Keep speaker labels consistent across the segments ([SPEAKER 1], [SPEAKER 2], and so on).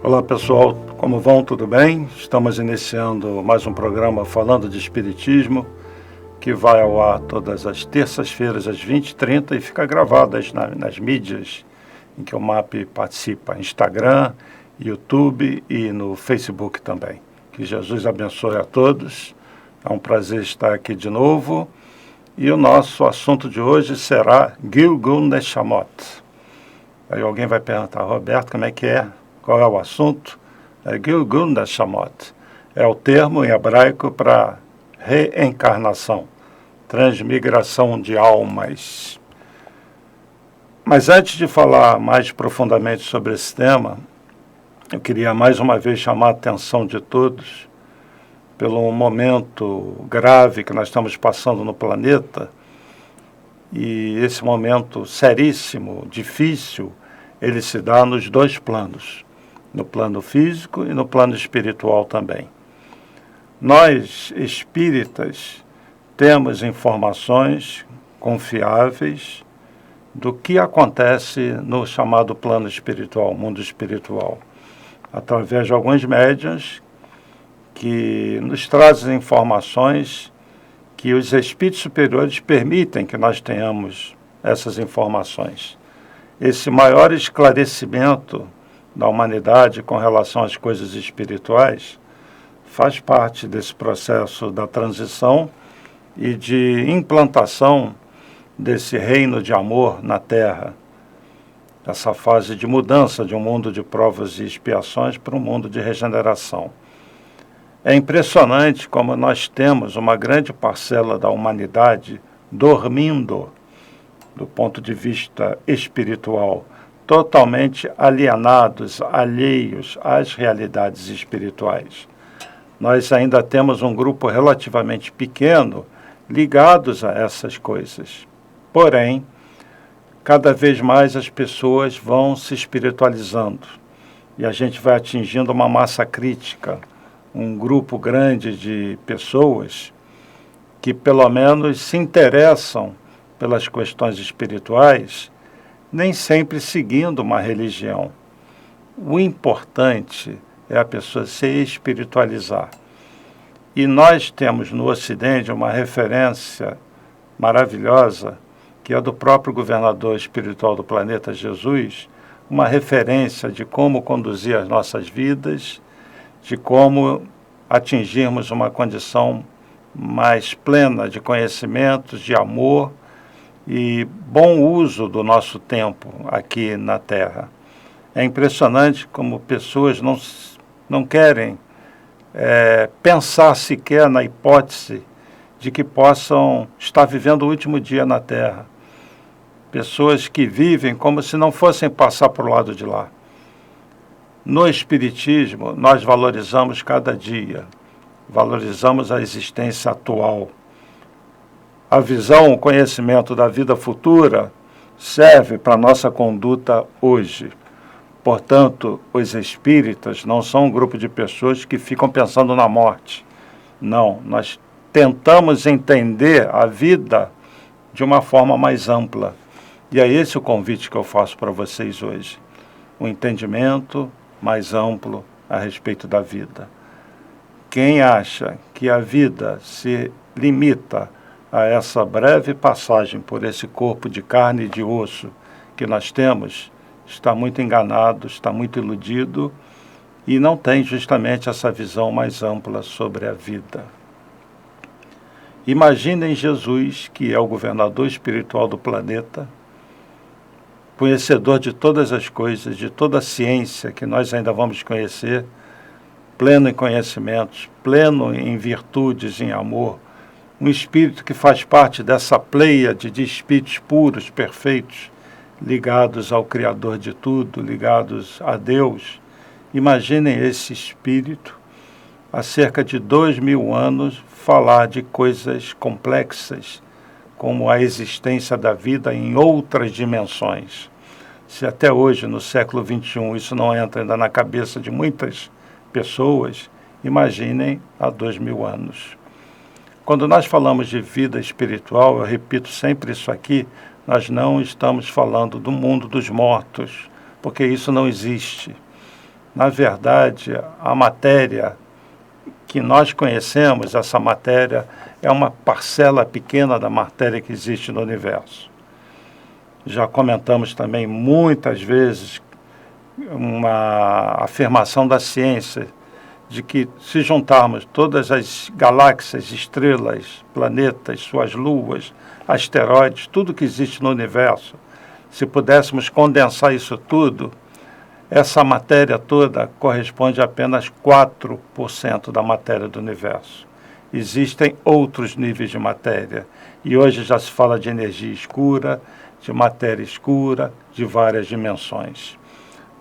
[SPEAKER 1] Olá pessoal, como vão? Tudo bem? Estamos iniciando mais um programa falando de Espiritismo, que vai ao ar todas as terças-feiras às 20h30 e fica gravado nas mídias em que o MAP participa, Instagram, YouTube e no Facebook também. Que Jesus abençoe a todos, é um prazer estar aqui de novo. E o nosso assunto de hoje será Gilgul Neshamot. Aí alguém vai perguntar, Roberto, como é que é? Qual é o assunto? Gilgul Neshamot. É o termo em hebraico para reencarnação, transmigração de almas. Mas antes de falar mais profundamente sobre esse tema, eu queria mais uma vez chamar a atenção de todos pelo momento grave que nós estamos passando no planeta, e esse momento seríssimo, difícil, ele se dá nos dois planos, no plano físico e no plano espiritual também. Nós, espíritas, temos informações confiáveis do que acontece no chamado plano espiritual, mundo espiritual, através de alguns médiuns que nos trazem informações que os espíritos superiores permitem que nós tenhamos essas informações. Esse maior esclarecimento da humanidade com relação às coisas espirituais faz parte desse processo da transição e de implantação desse reino de amor na Terra, essa fase de mudança de um mundo de provas e expiações para um mundo de regeneração. É impressionante como nós temos uma grande parcela da humanidade dormindo, do ponto de vista espiritual, totalmente alienados, alheios às realidades espirituais. Nós ainda temos um grupo relativamente pequeno ligados a essas coisas. Porém, cada vez mais as pessoas vão se espiritualizando e a gente vai atingindo uma massa crítica, um grupo grande de pessoas que pelo menos se interessam pelas questões espirituais, nem sempre seguindo uma religião. O importante é a pessoa se espiritualizar. E nós temos no Ocidente uma referência maravilhosa, que é do próprio governador espiritual do planeta, Jesus, uma referência de como conduzir as nossas vidas, de como atingirmos uma condição mais plena de conhecimentos, de amor e bom uso do nosso tempo aqui na Terra. É impressionante como pessoas não querem pensar sequer na hipótese de que possam estar vivendo o último dia na Terra. Pessoas que vivem como se não fossem passar para o lado de lá. No Espiritismo, nós valorizamos cada dia, valorizamos a existência atual. A visão, o conhecimento da vida futura serve para a nossa conduta hoje. Portanto, os espíritas não são um grupo de pessoas que ficam pensando na morte. Não, nós tentamos entender a vida de uma forma mais ampla. E é esse o convite que eu faço para vocês hoje. O entendimento mais amplo a respeito da vida. Quem acha que a vida se limita a essa breve passagem por esse corpo de carne e de osso que nós temos, está muito enganado, está muito iludido e não tem justamente essa visão mais ampla sobre a vida. Imaginem Jesus, que é o governador espiritual do planeta, conhecedor de todas as coisas, de toda a ciência que nós ainda vamos conhecer, pleno em conhecimentos, pleno em virtudes, em amor, um espírito que faz parte dessa pleiade de espíritos puros, perfeitos, ligados ao Criador de tudo, ligados a Deus. Imaginem esse espírito, há cerca de 2000 anos, falar de coisas complexas, como a existência da vida em outras dimensões. Se até hoje, no século XXI, isso não entra ainda na cabeça de muitas pessoas, imaginem há 2000 anos. Quando nós falamos de vida espiritual, eu repito sempre isso aqui, nós não estamos falando do mundo dos mortos, porque isso não existe. Na verdade, a matéria que nós conhecemos, essa matéria é uma parcela pequena da matéria que existe no universo. Já comentamos também muitas vezes uma afirmação da ciência de que se juntarmos todas as galáxias, estrelas, planetas, suas luas, asteroides, tudo que existe no universo, se pudéssemos condensar isso tudo, essa matéria toda corresponde a apenas 4% da matéria do universo. Existem outros níveis de matéria, e hoje já se fala de energia escura, de matéria escura, de várias dimensões.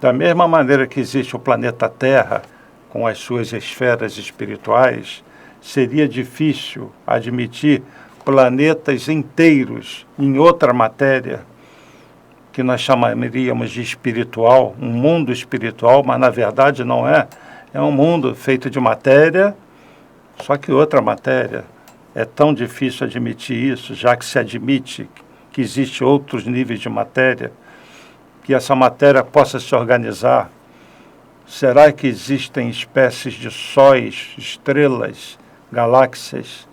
[SPEAKER 1] Da mesma maneira que existe o planeta Terra, com as suas esferas espirituais, seria difícil admitir planetas inteiros em outra matéria, que nós chamaríamos de espiritual, um mundo espiritual, mas na verdade não é. É um mundo feito de matéria, só que outra matéria. É tão difícil admitir isso, já que se admite que existem outros níveis de matéria, que essa matéria possa se organizar. Será que existem espécies de sóis, estrelas, galáxias,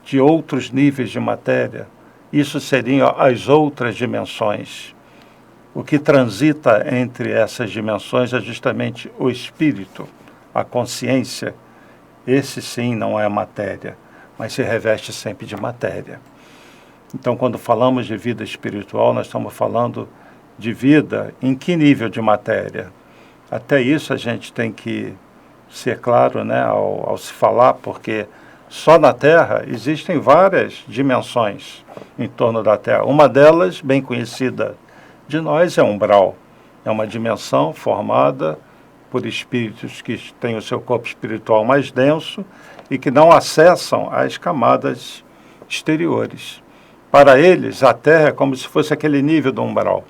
[SPEAKER 1] de outros níveis de matéria? Isso seriam as outras dimensões. O que transita entre essas dimensões é justamente o espírito, a consciência. Esse sim não é matéria, mas se reveste sempre de matéria. Então, quando falamos de vida espiritual, nós estamos falando de vida em que nível de matéria? Até isso a gente tem que ser claro, né, ao se falar, porque só na Terra existem várias dimensões em torno da Terra. Uma delas, bem conhecida de nós, é umbral. É uma dimensão formada por espíritos que têm o seu corpo espiritual mais denso e que não acessam as camadas exteriores. Para eles, a Terra é como se fosse aquele nível do umbral.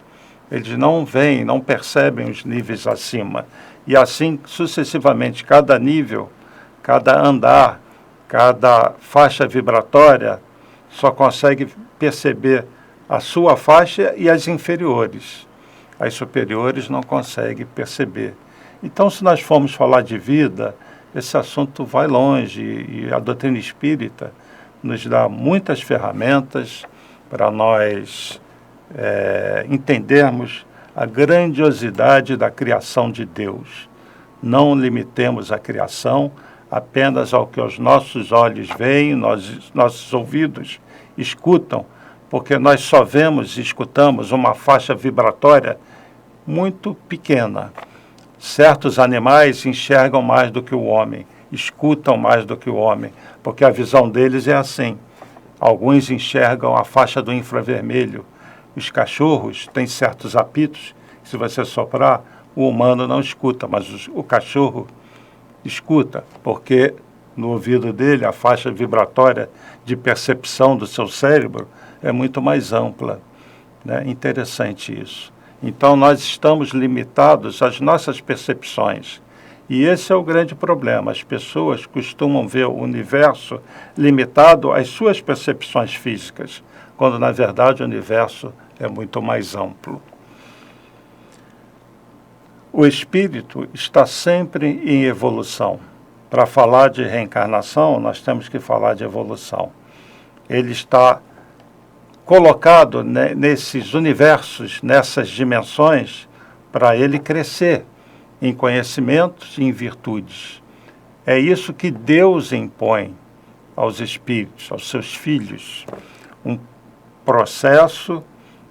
[SPEAKER 1] Eles não veem, não percebem os níveis acima. E assim, sucessivamente, cada nível, cada andar, cada faixa vibratória só consegue perceber a sua faixa e as inferiores. As superiores não conseguem perceber. Então, se nós formos falar de vida, esse assunto vai longe e a doutrina espírita nos dá muitas ferramentas para nós entendermos a grandiosidade da criação de Deus. Não limitemos a criação apenas ao que os nossos olhos veem, nossos ouvidos escutam, porque nós só vemos e escutamos uma faixa vibratória muito pequena. Certos animais enxergam mais do que o homem, escutam mais do que o homem, porque a visão deles é assim. Alguns enxergam a faixa do infravermelho. Os cachorros têm certos apitos, que se você soprar, o humano não escuta, mas o cachorro escuta, porque no ouvido dele a faixa vibratória de percepção do seu cérebro é muito mais ampla, né? Interessante isso. Então nós estamos limitados às nossas percepções. E esse é o grande problema. As pessoas costumam ver o universo limitado às suas percepções físicas, quando na verdade o universo é muito mais amplo. O espírito está sempre em evolução. Para falar de reencarnação, nós temos que falar de evolução. Ele está colocado, né, nesses universos, nessas dimensões, para ele crescer em conhecimentos e em virtudes. É isso que Deus impõe aos espíritos, aos seus filhos. Um processo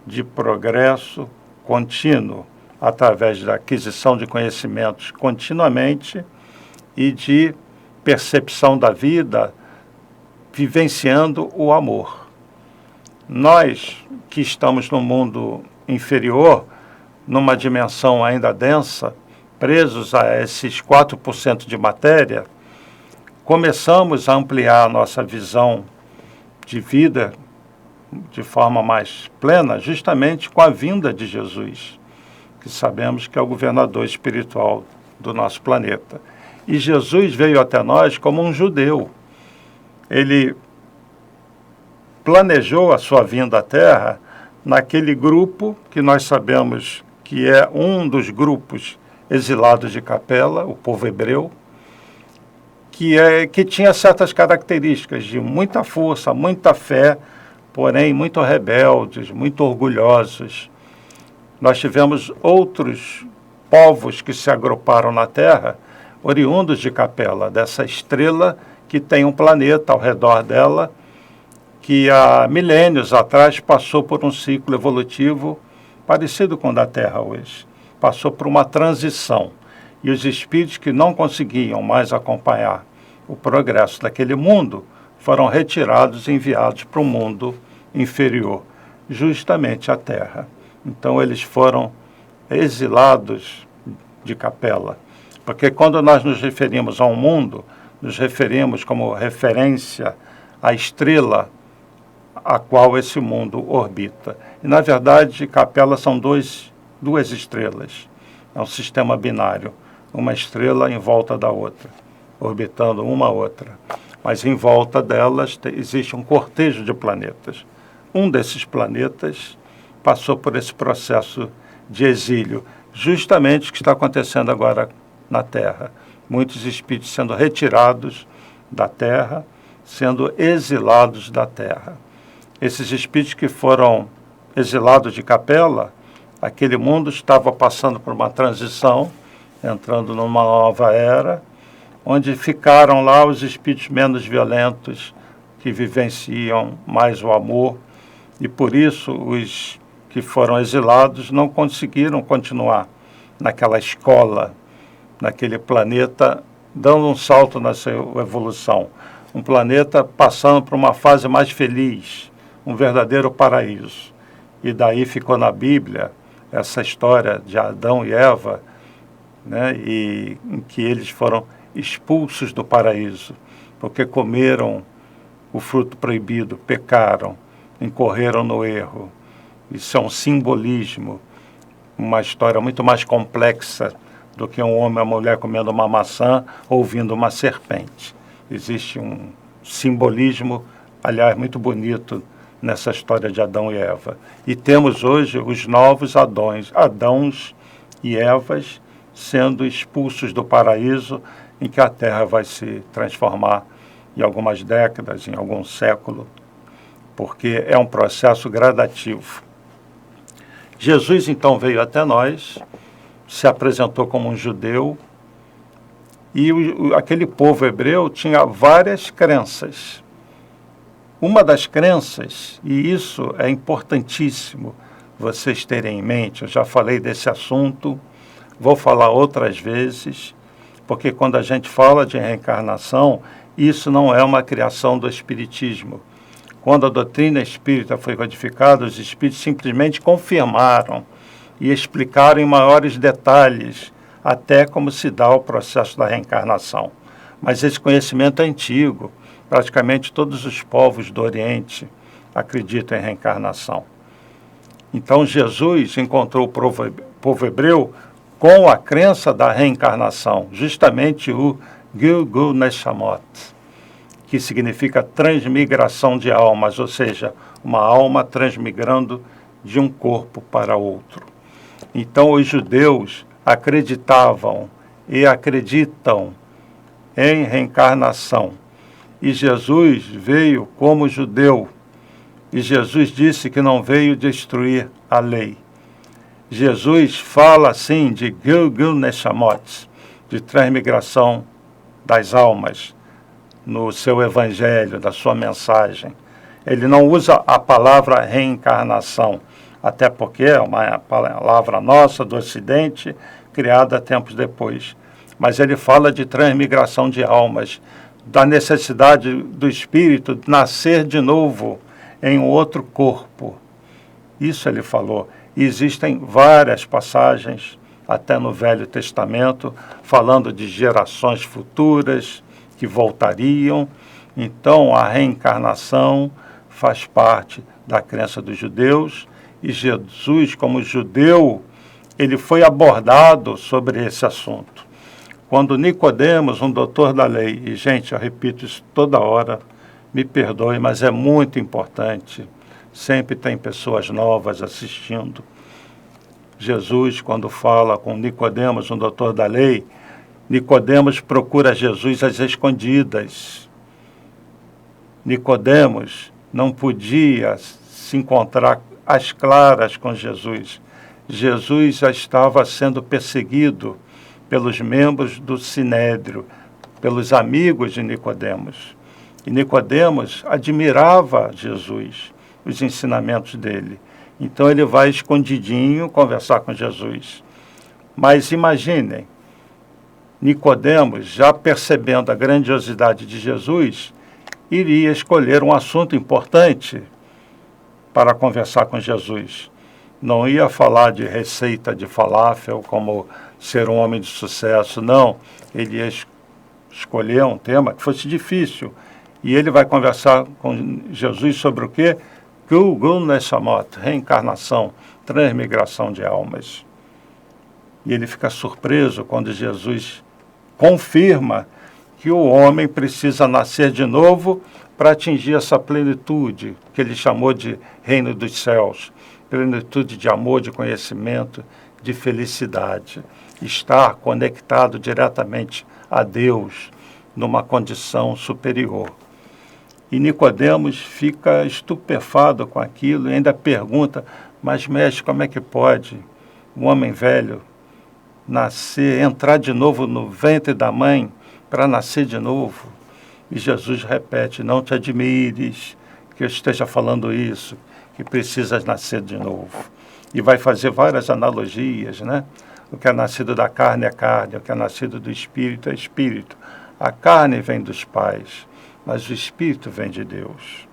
[SPEAKER 1] de progresso contínuo, através da aquisição de conhecimentos continuamente e de percepção da vida, vivenciando o amor. Nós que estamos no mundo inferior, numa dimensão ainda densa, presos a esses 4% de matéria, começamos a ampliar a nossa visão de vida de forma mais plena, justamente com a vinda de Jesus, que sabemos que é o governador espiritual do nosso planeta. E Jesus veio até nós como um judeu. Ele planejou a sua vinda à Terra naquele grupo que nós sabemos que é um dos grupos exilados de Capela, o povo hebreu, que tinha certas características de muita força, muita fé, porém muito rebeldes, muito orgulhosos. Nós tivemos outros povos que se agruparam na Terra, oriundos de Capela, dessa estrela que tem um planeta ao redor dela, que há milênios atrás passou por um ciclo evolutivo parecido com o da Terra hoje. Passou por uma transição. E os espíritos que não conseguiam mais acompanhar o progresso daquele mundo foram retirados e enviados para o mundo inferior, justamente a Terra. Então eles foram exilados de Capela, porque quando nós nos referimos a um mundo, nos referimos como referência à estrela a qual esse mundo orbita. E na verdade, Capela são duas estrelas, é um sistema binário, uma estrela em volta da outra, orbitando uma a outra. Mas em volta delas existe um cortejo de planetas. Um desses planetas passou por esse processo de exílio, justamente o que está acontecendo agora na Terra. Muitos espíritos sendo retirados da Terra, sendo exilados da Terra. Esses espíritos que foram exilados de Capela, aquele mundo estava passando por uma transição, entrando numa nova era, onde ficaram lá os espíritos menos violentos, que vivenciam mais o amor, e por isso os que foram exilados não conseguiram continuar naquela escola, naquele planeta, dando um salto na sua evolução. Um planeta passando por uma fase mais feliz, um verdadeiro paraíso. E daí ficou na Bíblia essa história de Adão e Eva, né, em que eles foram expulsos do paraíso, porque comeram o fruto proibido, pecaram, incorreram no erro. Isso é um simbolismo, uma história muito mais complexa do que um homem e uma mulher comendo uma maçã ou ouvindo uma serpente. Existe um simbolismo, aliás, muito bonito nessa história de Adão e Eva. E temos hoje os novos Adãos e Evas sendo expulsos do paraíso, em que a Terra vai se transformar em algumas décadas, em algum século, porque é um processo gradativo. Jesus, então, veio até nós, se apresentou como um judeu, e aquele povo hebreu tinha várias crenças. Uma das crenças, e isso é importantíssimo vocês terem em mente, eu já falei desse assunto, vou falar outras vezes, porque quando a gente fala de reencarnação, isso não é uma criação do Espiritismo. Quando a doutrina espírita foi codificada, os espíritos simplesmente confirmaram e explicaram em maiores detalhes até como se dá o processo da reencarnação. Mas esse conhecimento é antigo. Praticamente todos os povos do Oriente acreditam em reencarnação. Então Jesus encontrou o povo hebreu com a crença da reencarnação, justamente o Gilgul Neshamot, que significa transmigração de almas, ou seja, uma alma transmigrando de um corpo para outro. Então os judeus acreditavam e acreditam em reencarnação. E Jesus veio como judeu. E Jesus disse que não veio destruir a lei. Jesus fala assim de Gilgul Neshamot, de transmigração das almas, no seu evangelho, da sua mensagem. Ele não usa a palavra reencarnação, até porque é uma palavra nossa, do Ocidente, criada tempos depois. Mas ele fala de transmigração de almas, da necessidade do espírito nascer de novo em um outro corpo. Isso ele falou. E existem várias passagens, até no Velho Testamento, falando de gerações futuras que voltariam. Então, a reencarnação faz parte da crença dos judeus, e Jesus, como judeu, ele foi abordado sobre esse assunto. Quando Nicodemos, um doutor da lei, e gente, eu repito isso toda hora, me perdoe, mas é muito importante, sempre tem pessoas novas assistindo. Jesus, quando fala com Nicodemos, um doutor da lei, Nicodemos procura Jesus às escondidas. Nicodemos não podia se encontrar às claras com Jesus. Jesus já estava sendo perseguido pelos membros do Sinédrio, pelos amigos de Nicodemos. E Nicodemos admirava Jesus, os ensinamentos dele. Então ele vai escondidinho conversar com Jesus. Mas imaginem, Nicodemos, já percebendo a grandiosidade de Jesus, iria escolher um assunto importante para conversar com Jesus. Não ia falar de receita de falafel, como ser um homem de sucesso, não. Ele ia escolher um tema que fosse difícil. E ele vai conversar com Jesus sobre o quê? Gul Neshamot, reencarnação, transmigração de almas. E ele fica surpreso quando Jesus confirma que o homem precisa nascer de novo para atingir essa plenitude, que ele chamou de reino dos céus, plenitude de amor, de conhecimento, de felicidade. Estar conectado diretamente a Deus, numa condição superior. E Nicodemos fica estupefado com aquilo e ainda pergunta, mas mestre, como é que pode um homem velho nascer, entrar de novo no ventre da mãe para nascer de novo? E Jesus repete, não te admires que eu esteja falando isso, que precisas nascer de novo. E vai fazer várias analogias, né? O que é nascido da carne é carne, o que é nascido do espírito é espírito. A carne vem dos pais, mas o espírito vem de Deus.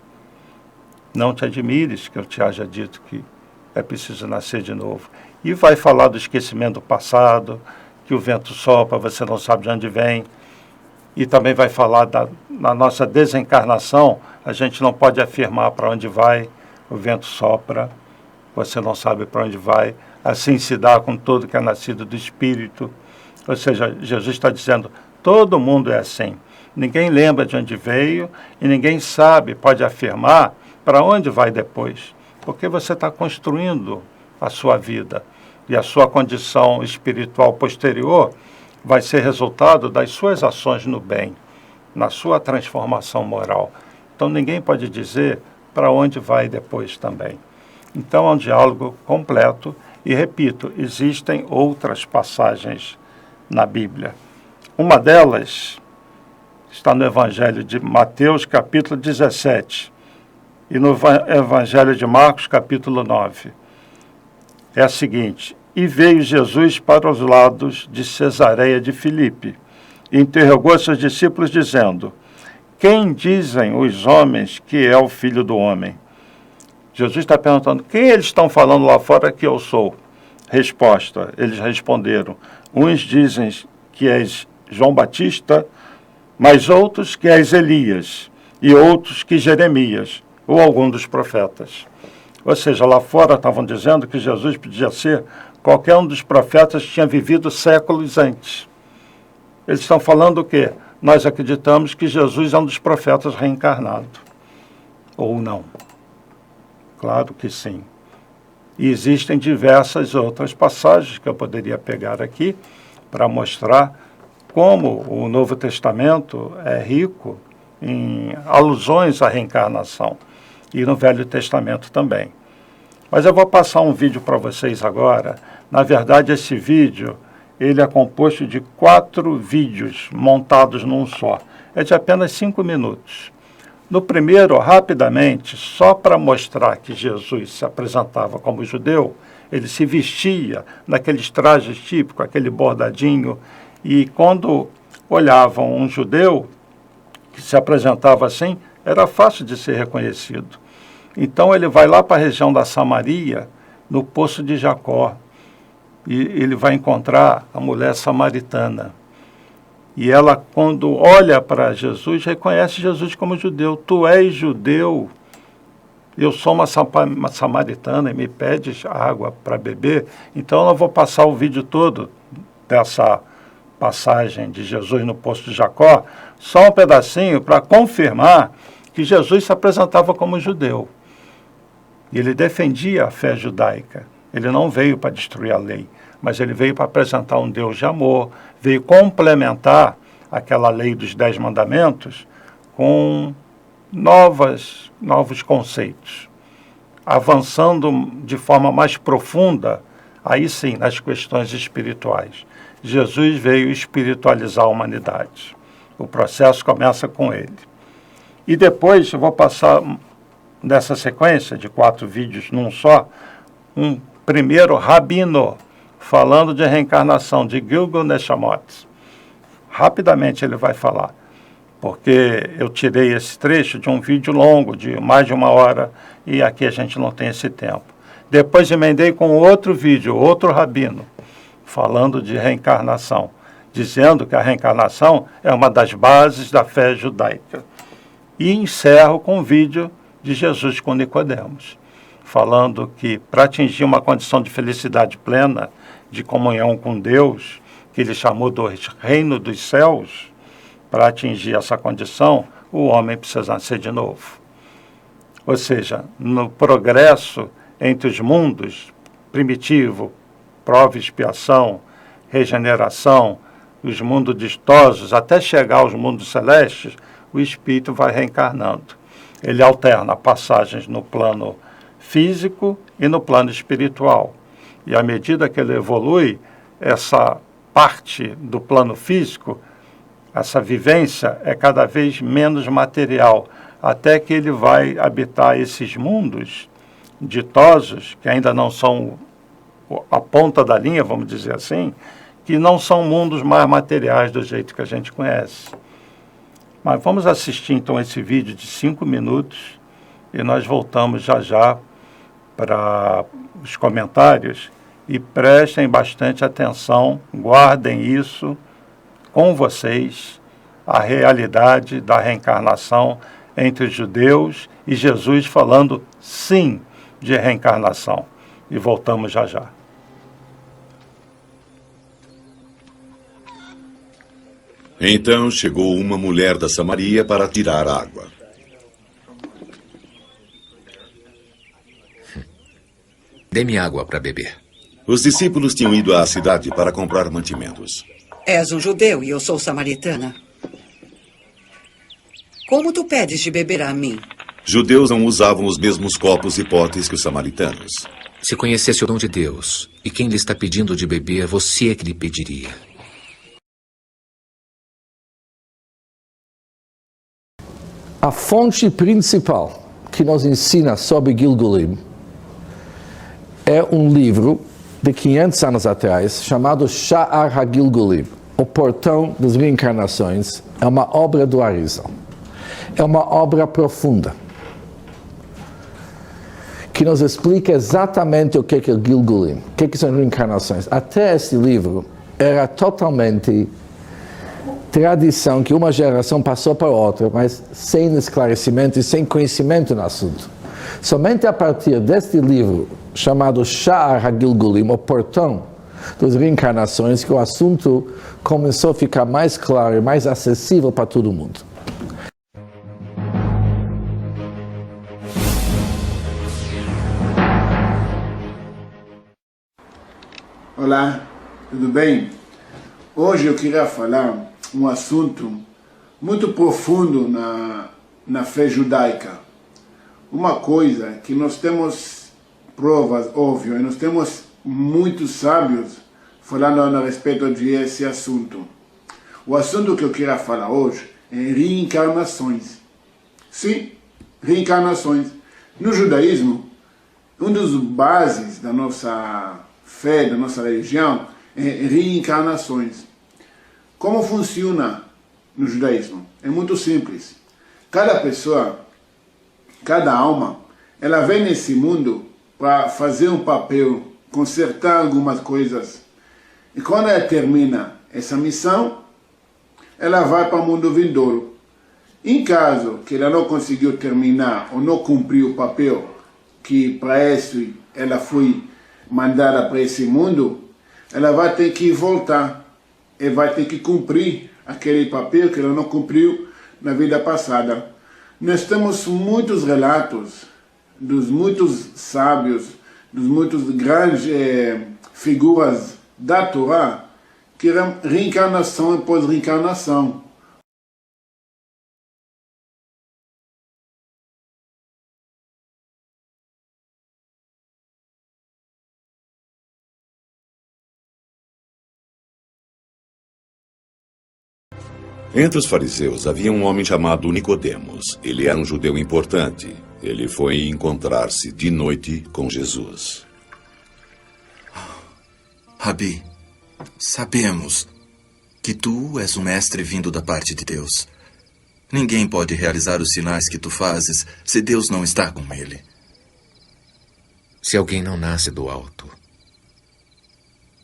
[SPEAKER 1] Não te admires que eu te haja dito que é preciso nascer de novo. E vai falar do esquecimento do passado, que o vento sopra, você não sabe de onde vem. E também vai falar da nossa desencarnação, a gente não pode afirmar para onde vai, o vento sopra, você não sabe para onde vai. Assim se dá com todo que é nascido do espírito. Ou seja, Jesus está dizendo, todo mundo é assim. Ninguém lembra de onde veio e ninguém sabe, pode afirmar, para onde vai depois. Porque você está construindo a sua vida. E a sua condição espiritual posterior vai ser resultado das suas ações no bem, na sua transformação moral. Então ninguém pode dizer para onde vai depois também. Então é um diálogo completo e, repito, existem outras passagens na Bíblia. Uma delas está no Evangelho de Mateus, capítulo 17, e no Evangelho de Marcos, capítulo 9. É a seguinte: e veio Jesus para os lados de Cesareia de Filipe, e interrogou seus discípulos, dizendo, quem dizem os homens que é o Filho do Homem? Jesus está perguntando, quem eles estão falando lá fora que eu sou? Resposta, eles responderam, uns dizem que és João Batista, mas outros que és Elias, e outros que Jeremias, ou algum dos profetas. Ou seja, lá fora estavam dizendo que Jesus podia ser qualquer um dos profetas que tinha vivido séculos antes. Eles estão falando o quê? Nós acreditamos que Jesus é um dos profetas reencarnado. Ou não? Claro que sim. E existem diversas outras passagens que eu poderia pegar aqui para mostrar como o Novo Testamento é rico em alusões à reencarnação. E no Velho Testamento também. Mas eu vou passar um vídeo para vocês agora. Na verdade, esse vídeo ele é composto de 4 vídeos montados num só. É de apenas 5 minutos. No primeiro, rapidamente, só para mostrar que Jesus se apresentava como judeu, ele se vestia naqueles trajes típicos, aquele bordadinho, e quando olhavam um judeu que se apresentava assim, era fácil de ser reconhecido. Então ele vai lá para a região da Samaria, no poço de Jacó, e ele vai encontrar a mulher samaritana. E ela, quando olha para Jesus, reconhece Jesus como judeu. Tu és judeu, eu sou uma samaritana e me pedes água para beber. Então eu não vou passar o vídeo todo dessa passagem de Jesus no poço de Jacó, só um pedacinho para confirmar que Jesus se apresentava como judeu. E ele defendia a fé judaica. Ele não veio para destruir a lei, mas ele veio para apresentar um Deus de amor, veio complementar aquela lei dos 10 mandamentos com novos conceitos, avançando de forma mais profunda, aí sim, nas questões espirituais. Jesus veio espiritualizar a humanidade. O processo começa com ele. E depois eu vou passar, nessa sequência de 4 vídeos num só, um primeiro rabino falando de reencarnação, de Gilgul Neshamot. Rapidamente ele vai falar, porque eu tirei esse trecho de um vídeo longo, de mais de 1 hora, e aqui a gente não tem esse tempo. Depois emendei com outro vídeo, outro rabino, falando de reencarnação, dizendo que a reencarnação é uma das bases da fé judaica. E encerro com um vídeo de Jesus com Nicodemos, falando que para atingir uma condição de felicidade plena, de comunhão com Deus, que ele chamou do reino dos céus, para atingir essa condição, o homem precisa nascer de novo. Ou seja, no progresso entre os mundos, primitivo, prova e expiação, regeneração, os mundos distosos, até chegar aos mundos celestes, o espírito vai reencarnando. Ele alterna passagens no plano físico e no plano espiritual. E à medida que ele evolui, essa parte do plano físico, essa vivência é cada vez menos material, até que ele vai habitar esses mundos ditosos, que ainda não são a ponta da linha, vamos dizer assim, que não são mundos mais materiais do jeito que a gente conhece. Mas vamos assistir então esse vídeo de 5 minutos e nós voltamos já já para os comentários e prestem bastante atenção, guardem isso com vocês, a realidade da reencarnação entre os judeus e Jesus falando sim de reencarnação. E voltamos já já.
[SPEAKER 2] Então chegou uma mulher da Samaria para tirar água.
[SPEAKER 3] Dê-me água para beber.
[SPEAKER 2] Os discípulos tinham ido à cidade para comprar mantimentos.
[SPEAKER 4] És um judeu e eu sou samaritana. Como tu pedes de beber a mim?
[SPEAKER 2] Judeus não usavam os mesmos copos e potes que os samaritanos.
[SPEAKER 3] Se conhecesse o dom de Deus e quem lhe está pedindo de beber, você é que lhe pediria.
[SPEAKER 5] A fonte principal que nos ensina sobre Gilgulim é um livro de 500 anos atrás chamado Sha'ar HaGilgulim, O Portão das Reencarnações. É uma obra do Arizal. É uma obra profunda que nos explica exatamente o que é Gilgulim, o que são reencarnações. Até esse livro era totalmente tradição que uma geração passou para outra, mas sem esclarecimento e sem conhecimento no assunto. Somente a partir deste livro, chamado Sha'ar HaGilgulim, O Portão das Reencarnações, que o assunto começou a ficar mais claro e mais acessível para todo mundo.
[SPEAKER 6] Olá, tudo bem? Hoje eu queria falar um assunto muito profundo na fé judaica. Uma coisa que nós temos provas, óbvio, e nós temos muitos sábios falando a respeito de esse assunto. O assunto que eu queria falar hoje é reencarnações. Sim, reencarnações. No judaísmo, um dos bases da nossa fé, da nossa religião, é reencarnações. Como funciona no judaísmo? É muito simples. Cada pessoa, cada alma, ela vem nesse mundo para fazer um papel, consertar algumas coisas. E quando ela termina essa missão, ela vai para o mundo vindouro. Em caso que ela não conseguiu terminar ou não cumpriu o papel que para isso ela foi mandada para esse mundo, ela vai ter que voltar e vai ter que cumprir aquele papel que ela não cumpriu na vida passada. Nós temos muitos relatos dos muitos sábios, dos muitos grandes figuras da Torá, que reencarnação e pós-reencarnação.
[SPEAKER 2] Entre os fariseus havia um homem chamado Nicodemos. Ele era um judeu importante. Ele foi encontrar-se de noite com Jesus.
[SPEAKER 7] Rabi, sabemos que tu és um mestre vindo da parte de Deus. Ninguém pode realizar os sinais que tu fazes se Deus não está com ele.
[SPEAKER 3] Se alguém não nasce do alto,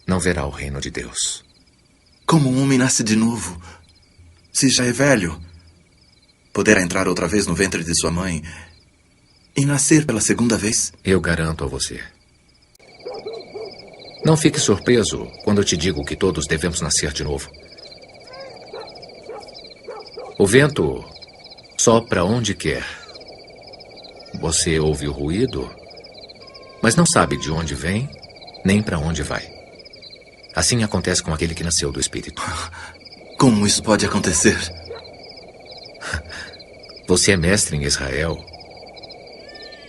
[SPEAKER 3] não verá o reino de Deus.
[SPEAKER 7] Como um homem nasce de novo, se já é velho, poderá entrar outra vez no ventre de sua mãe e nascer pela segunda vez?
[SPEAKER 3] Eu garanto a você. Não fique surpreso quando eu te digo que todos devemos nascer de novo. O vento sopra onde quer. Você ouve o ruído, mas não sabe de onde vem, nem para onde vai. Assim acontece com aquele que nasceu do Espírito.
[SPEAKER 7] Como isso pode acontecer?
[SPEAKER 3] Você é mestre em Israel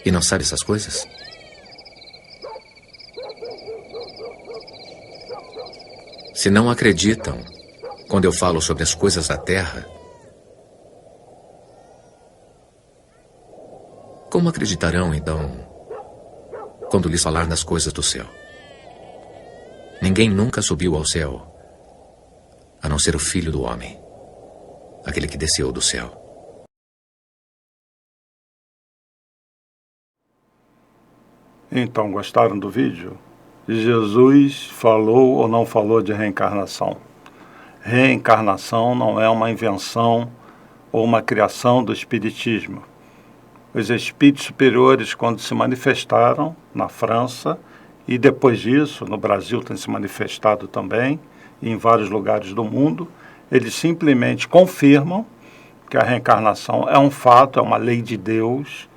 [SPEAKER 3] e não sabe essas coisas? Se não acreditam quando eu falo sobre as coisas da terra, como acreditarão, então, quando lhes falar das coisas do céu? Ninguém nunca subiu ao céu, a não ser o Filho do Homem, aquele que desceu do céu.
[SPEAKER 1] Então, gostaram do vídeo? Jesus falou ou não falou de reencarnação? Reencarnação não é uma invenção ou uma criação do Espiritismo. Os espíritos superiores, quando se manifestaram na França, e depois disso, no Brasil tem se manifestado também, e em vários lugares do mundo, eles simplesmente confirmam que a reencarnação é um fato, é uma lei de Deus,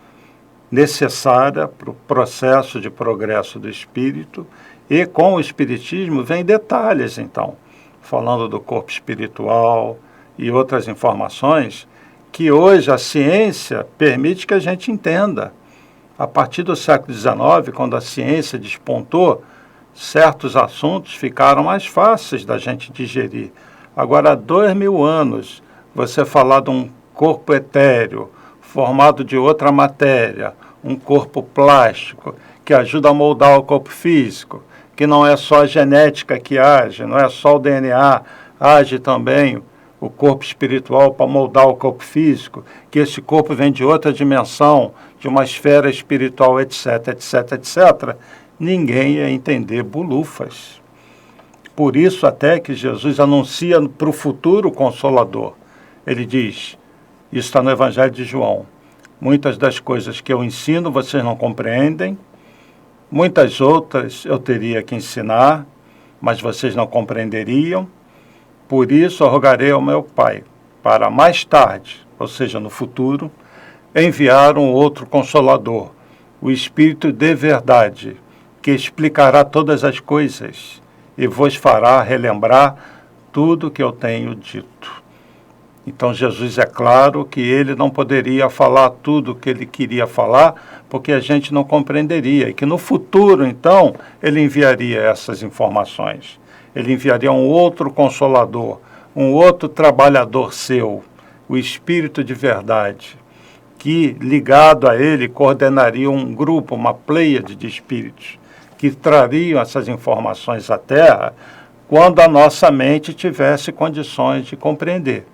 [SPEAKER 1] necessária para o processo de progresso do espírito, e com o espiritismo vem detalhes, então, falando do corpo espiritual e outras informações que hoje a ciência permite que a gente entenda. A partir do século XIX, quando a ciência despontou, certos assuntos ficaram mais fáceis da gente digerir. Agora, há 2000 anos, você falar de um corpo etéreo, formado de outra matéria, um corpo plástico, que ajuda a moldar o corpo físico, que não é só a genética que age, não é só o DNA, age também o corpo espiritual para moldar o corpo físico, que esse corpo vem de outra dimensão, de uma esfera espiritual, etc, etc, etc, ninguém ia entender bulufas. Por isso até que Jesus anuncia para o futuro Consolador. Ele diz, isso está no Evangelho de João, muitas das coisas que eu ensino vocês não compreendem, muitas outras eu teria que ensinar, mas vocês não compreenderiam. Por isso eu rogarei ao meu Pai, para mais tarde, ou seja, no futuro, enviar um outro Consolador, o Espírito de verdade, que explicará todas as coisas e vos fará relembrar tudo que eu tenho dito. Então Jesus é claro que ele não poderia falar tudo o que ele queria falar, porque a gente não compreenderia, e que no futuro, então, ele enviaria essas informações. Ele enviaria um outro Consolador, um outro trabalhador seu, o Espírito de verdade, que, ligado a ele, coordenaria um grupo, uma pleiade de espíritos, que trariam essas informações à Terra quando a nossa mente tivesse condições de compreender.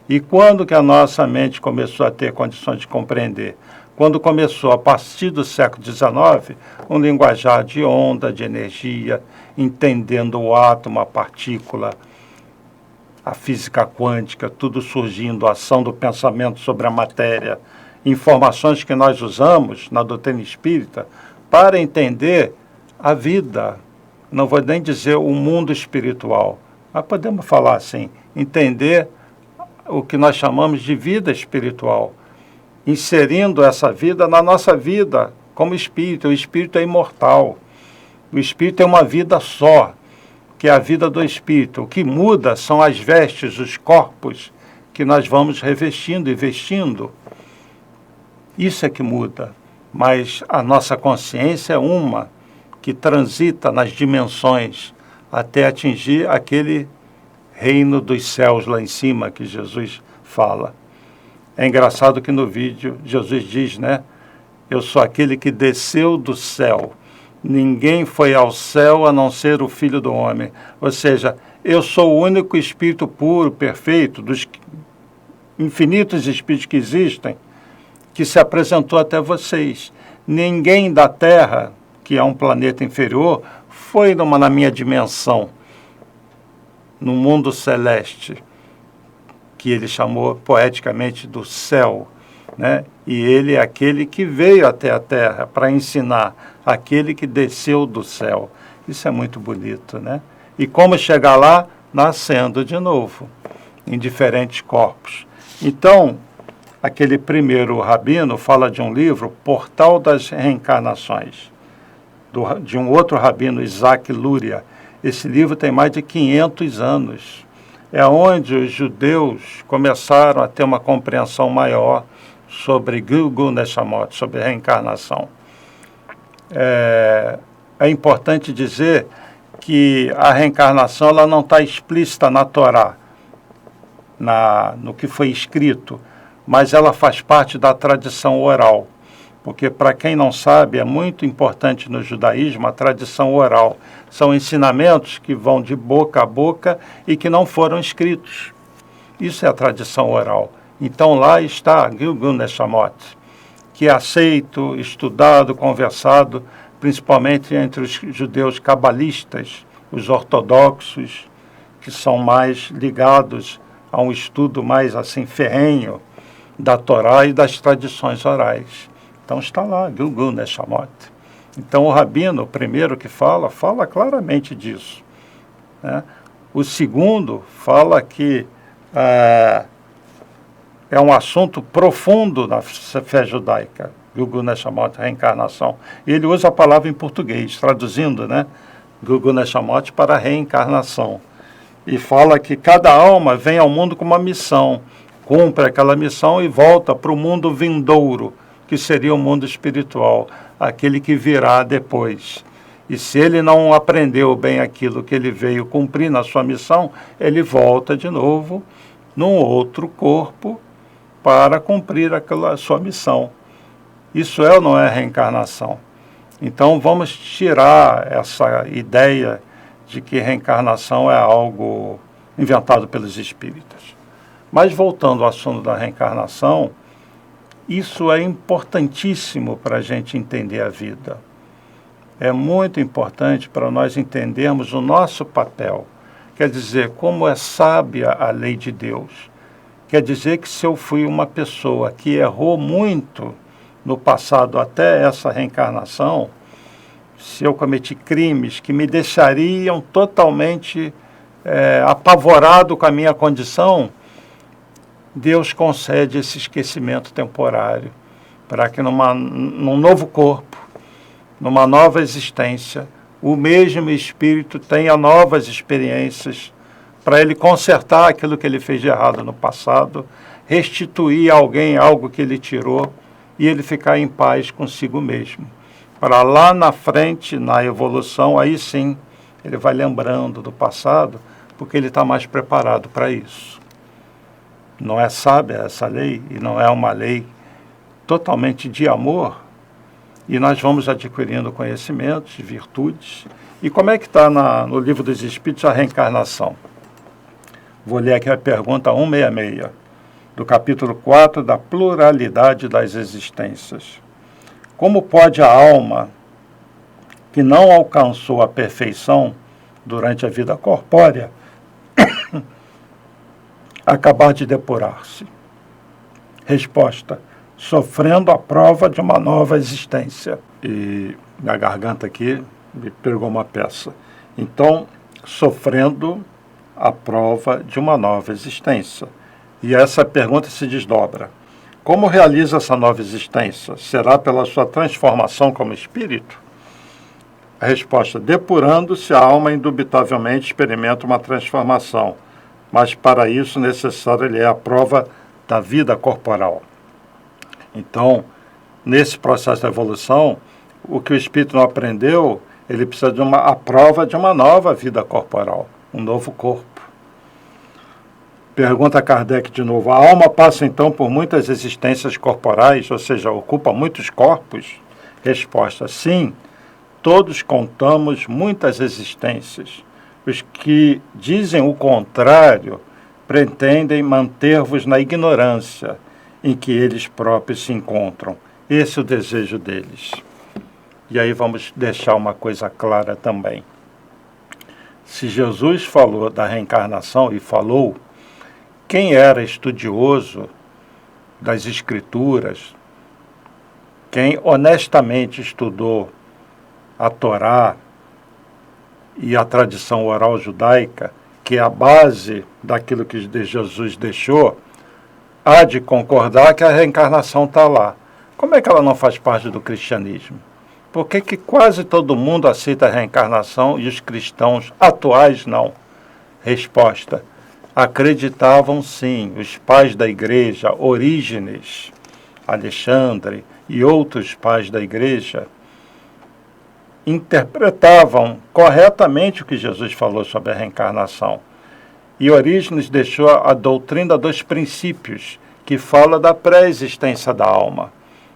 [SPEAKER 1] E quando que a nossa mente começou a ter condições de compreender? Quando começou, a partir do século XIX, um linguajar de onda, de energia, entendendo o átomo, a partícula, a física quântica, tudo surgindo, a ação do pensamento sobre a matéria, informações que nós usamos na doutrina espírita para entender a vida, não vou nem dizer o mundo espiritual, mas podemos falar assim, entender o que nós chamamos de vida espiritual, inserindo essa vida na nossa vida como espírito. O espírito é imortal. O espírito é uma vida só, que é a vida do espírito. O que muda são as vestes, os corpos que nós vamos revestindo e vestindo. Isso é que muda. Mas a nossa consciência é uma que transita nas dimensões até atingir aquele reino dos céus lá em cima que Jesus fala. É engraçado que no vídeo Jesus diz, né? Eu sou aquele que desceu do céu. Ninguém foi ao céu a não ser o Filho do Homem. Ou seja, eu sou o único espírito puro, perfeito, dos infinitos espíritos que existem, que se apresentou até vocês. Ninguém da Terra, que é um planeta inferior, foi na minha dimensão, no mundo celeste, que ele chamou poeticamente do céu, né? E ele é aquele que veio até a Terra para ensinar, aquele que desceu do céu. Isso é muito bonito, né? E como chegar lá? Nascendo de novo, em diferentes corpos. Então, aquele primeiro rabino fala de um livro, Portal das Reencarnações, de um outro rabino, Isaac Luria. Esse livro tem mais de 500 anos. É onde os judeus começaram a ter uma compreensão maior sobre Gilgul Neshamot, sobre reencarnação. É importante dizer que a reencarnação ela não está explícita na Torá, no que foi escrito, mas ela faz parte da tradição oral. Porque, para quem não sabe, é muito importante no judaísmo a tradição oral. São ensinamentos que vão de boca a boca e que não foram escritos. Isso é a tradição oral. Então, lá está Gilgul Neshamot, que é aceito, estudado, conversado, principalmente entre os judeus cabalistas, os ortodoxos, que são mais ligados a um estudo mais assim ferrenho da Torá e das tradições orais. Então está lá, Gilgul Neshamot. Então o rabino, o primeiro que fala claramente disso, né? O segundo fala que é um assunto profundo na fé judaica, Gilgul Neshamot, reencarnação. E ele usa a palavra em português, traduzindo, né? Gilgul Neshamot para reencarnação. E fala que cada alma vem ao mundo com uma missão, cumpre aquela missão e volta para o mundo vindouro, que seria o mundo espiritual, aquele que virá depois. E se ele não aprendeu bem aquilo que ele veio cumprir na sua missão, ele volta de novo num outro corpo para cumprir aquela sua missão. Isso é ou não é reencarnação? Então vamos tirar essa ideia de que reencarnação é algo inventado pelos espíritas. Mas voltando ao assunto da reencarnação, isso é importantíssimo para a gente entender a vida. É muito importante para nós entendermos o nosso papel. Quer dizer, como é sábia a lei de Deus. Quer dizer que se eu fui uma pessoa que errou muito no passado até essa reencarnação, se eu cometi crimes que me deixariam totalmente apavorado com a minha condição, Deus concede esse esquecimento temporário para que num novo corpo, numa nova existência, o mesmo espírito tenha novas experiências para ele consertar aquilo que ele fez de errado no passado, restituir a alguém algo que ele tirou e ele ficar em paz consigo mesmo. Para lá na frente, na evolução, aí sim, ele vai lembrando do passado, porque ele está mais preparado para isso. Não é sábia essa lei, e não é uma lei totalmente de amor, e nós vamos adquirindo conhecimentos, virtudes. E como é que está no Livro dos Espíritos a reencarnação? Vou ler aqui a pergunta 166, do capítulo 4, da pluralidade das existências. Como pode a alma que não alcançou a perfeição durante a vida corpórea acabar de depurar-se? Resposta: sofrendo a prova de uma nova existência. E minha garganta aqui me pegou uma peça. Então, sofrendo a prova de uma nova existência. E essa pergunta se desdobra. Como realiza essa nova existência? Será pela sua transformação como espírito? A resposta: depurando-se, a alma indubitavelmente experimenta uma transformação, mas para isso necessário lhe é a prova da vida corporal. Então, nesse processo de evolução, o que o espírito não aprendeu, ele precisa de a prova de uma nova vida corporal, um novo corpo. Pergunta Kardec de novo: a alma passa então por muitas existências corporais, ou seja, ocupa muitos corpos? Resposta: sim, todos contamos muitas existências. Os que dizem o contrário pretendem manter-vos na ignorância em que eles próprios se encontram. Esse é o desejo deles. E aí vamos deixar uma coisa clara também. Se Jesus falou da reencarnação, e falou, quem era estudioso das Escrituras, quem honestamente estudou a Torá e a tradição oral judaica, que é a base daquilo que Jesus deixou, há de concordar que a reencarnação está lá. Como é que ela não faz parte do cristianismo? Por que quase todo mundo aceita a reencarnação e os cristãos atuais não? Resposta: acreditavam sim. Os pais da igreja, Orígenes, Alexandre e outros pais da igreja, interpretavam corretamente o que Jesus falou sobre a reencarnação. E Orígenes deixou a doutrina dos princípios, que fala da pré-existência da alma,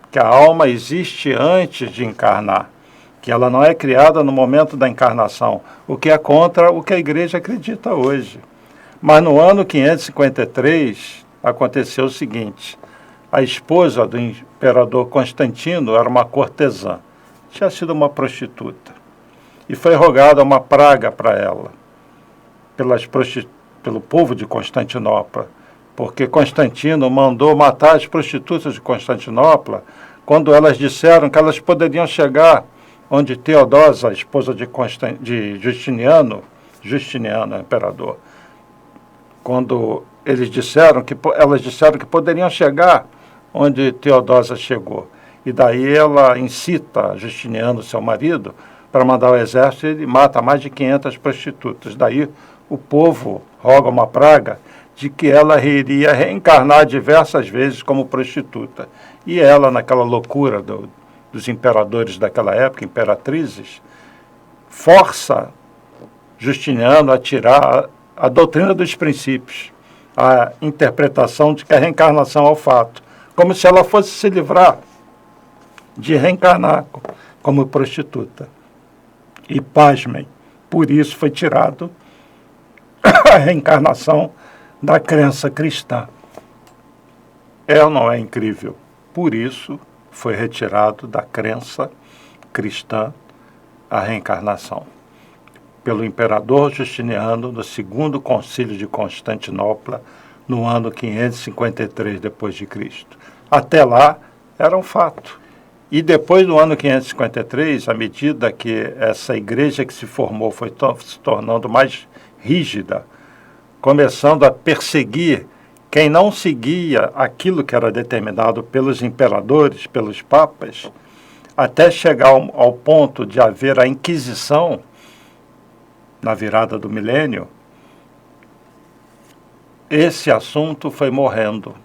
[SPEAKER 1] que a alma existe antes de encarnar, que ela não é criada no momento da encarnação, o que é contra o que a igreja acredita hoje. Mas no ano 553 aconteceu o seguinte: a esposa do imperador Constantino era uma cortesã, tinha sido uma prostituta, e foi rogada uma praga para ela, pelo povo de Constantinopla, porque Constantino mandou matar as prostitutas de Constantinopla quando elas disseram que elas poderiam chegar onde Teodosa, a esposa de Justiniano, imperador, quando elas disseram que poderiam chegar onde Teodosa chegou. E daí ela incita Justiniano, seu marido, para mandar o exército, e ele mata mais de 500 prostitutas. Daí o povo roga uma praga de que ela iria reencarnar diversas vezes como prostituta. E ela, naquela loucura dos imperadores daquela época, imperatrizes, força Justiniano a tirar a doutrina dos princípios, a interpretação de que a reencarnação é o fato, como se ela fosse se livrar de reencarnar como prostituta. E, pasmem, por isso foi tirado a reencarnação da crença cristã. É ou não é incrível? Por isso foi retirado da crença cristã a reencarnação, pelo imperador Justiniano, no segundo concílio de Constantinopla, no ano 553 d.C. Até lá era um fato. E depois do ano 553, à medida que essa igreja que se formou foi se tornando mais rígida, começando a perseguir quem não seguia aquilo que era determinado pelos imperadores, pelos papas, até chegar ao ponto de haver a Inquisição na virada do milênio, esse assunto foi morrendo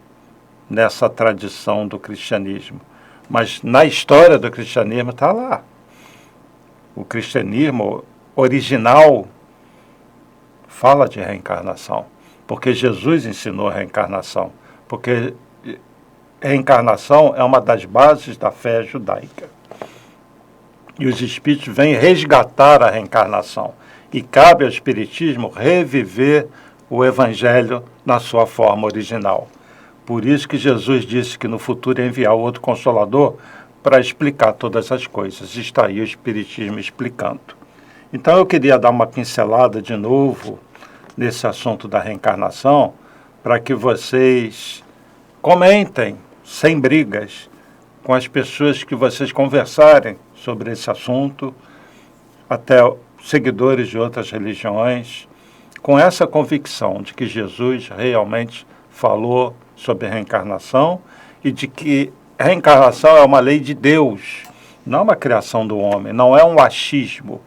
[SPEAKER 1] nessa tradição do cristianismo. Mas na história do cristianismo está lá. O cristianismo original fala de reencarnação, porque Jesus ensinou a reencarnação, porque reencarnação é uma das bases da fé judaica. E os espíritos vêm resgatar a reencarnação. E cabe ao espiritismo reviver o evangelho na sua forma original. Por isso que Jesus disse que no futuro ia enviar outro Consolador para explicar todas as coisas. Está aí o espiritismo explicando. Então eu queria dar uma pincelada de novo nesse assunto da reencarnação, para que vocês comentem, sem brigas, com as pessoas que vocês conversarem sobre esse assunto, até seguidores de outras religiões, com essa convicção de que Jesus realmente falou sobre a reencarnação e de que a reencarnação é uma lei de Deus, não uma criação do homem, não é um achismo.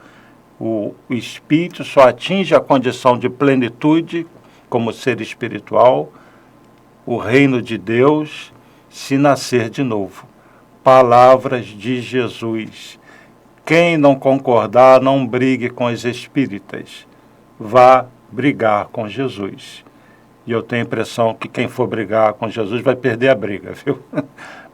[SPEAKER 1] O espírito só atinge a condição de plenitude como ser espiritual, o reino de Deus, se nascer de novo. Palavras de Jesus. Quem não concordar, não brigue com os espíritas. Vá brigar com Jesus. E eu tenho a impressão que quem for brigar com Jesus vai perder a briga, viu?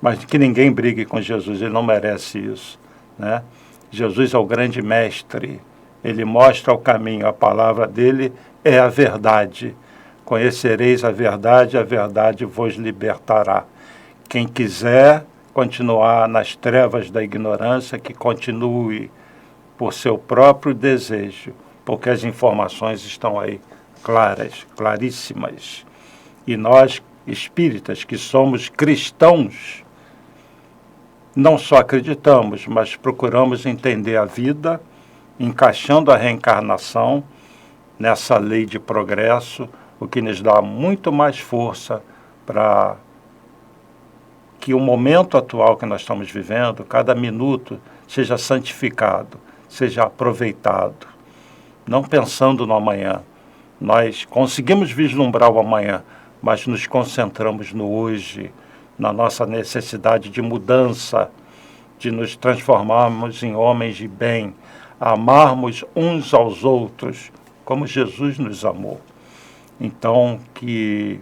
[SPEAKER 1] Mas que ninguém brigue com Jesus, ele não merece isso, né? Jesus é o grande mestre, ele mostra o caminho, a palavra dele é a verdade. Conhecereis a verdade vos libertará. Quem quiser continuar nas trevas da ignorância, que continue por seu próprio desejo, porque as informações estão aí claras, claríssimas. E nós, espíritas, que somos cristãos, não só acreditamos, mas procuramos entender a vida, encaixando a reencarnação nessa lei de progresso, o que nos dá muito mais força para que o momento atual que nós estamos vivendo, cada minuto, seja santificado, seja aproveitado, não pensando no amanhã. Nós conseguimos vislumbrar o amanhã, mas nos concentramos no hoje, na nossa necessidade de mudança, de nos transformarmos em homens de bem, amarmos uns aos outros, como Jesus nos amou. Então, que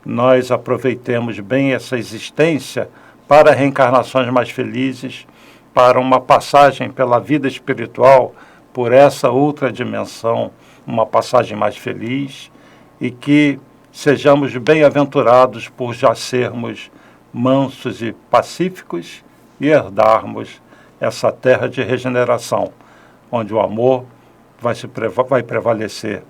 [SPEAKER 1] nós aproveitemos bem essa existência para reencarnações mais felizes, para uma passagem pela vida espiritual, por essa outra dimensão, uma passagem mais feliz, e que sejamos bem-aventurados por já sermos mansos e pacíficos e herdarmos essa terra de regeneração, onde o amor vai prevalecer,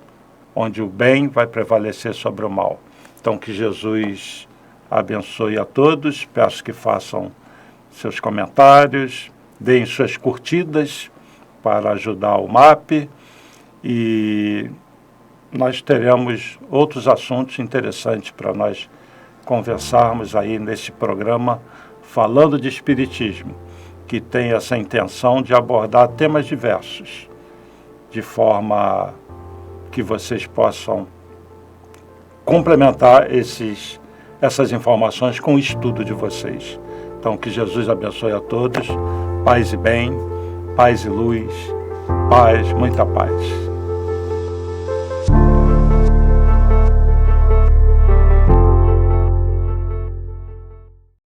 [SPEAKER 1] onde o bem vai prevalecer sobre o mal. Então, que Jesus abençoe a todos. Peço que façam seus comentários, deem suas curtidas para ajudar o MAP, e nós teremos outros assuntos interessantes para nós conversarmos aí nesse programa Falando de Espiritismo, que tem essa intenção de abordar temas diversos, de forma que vocês possam complementar essas informações com o estudo de vocês. Então, que Jesus abençoe a todos, paz e bem, paz e luz, paz, muita paz.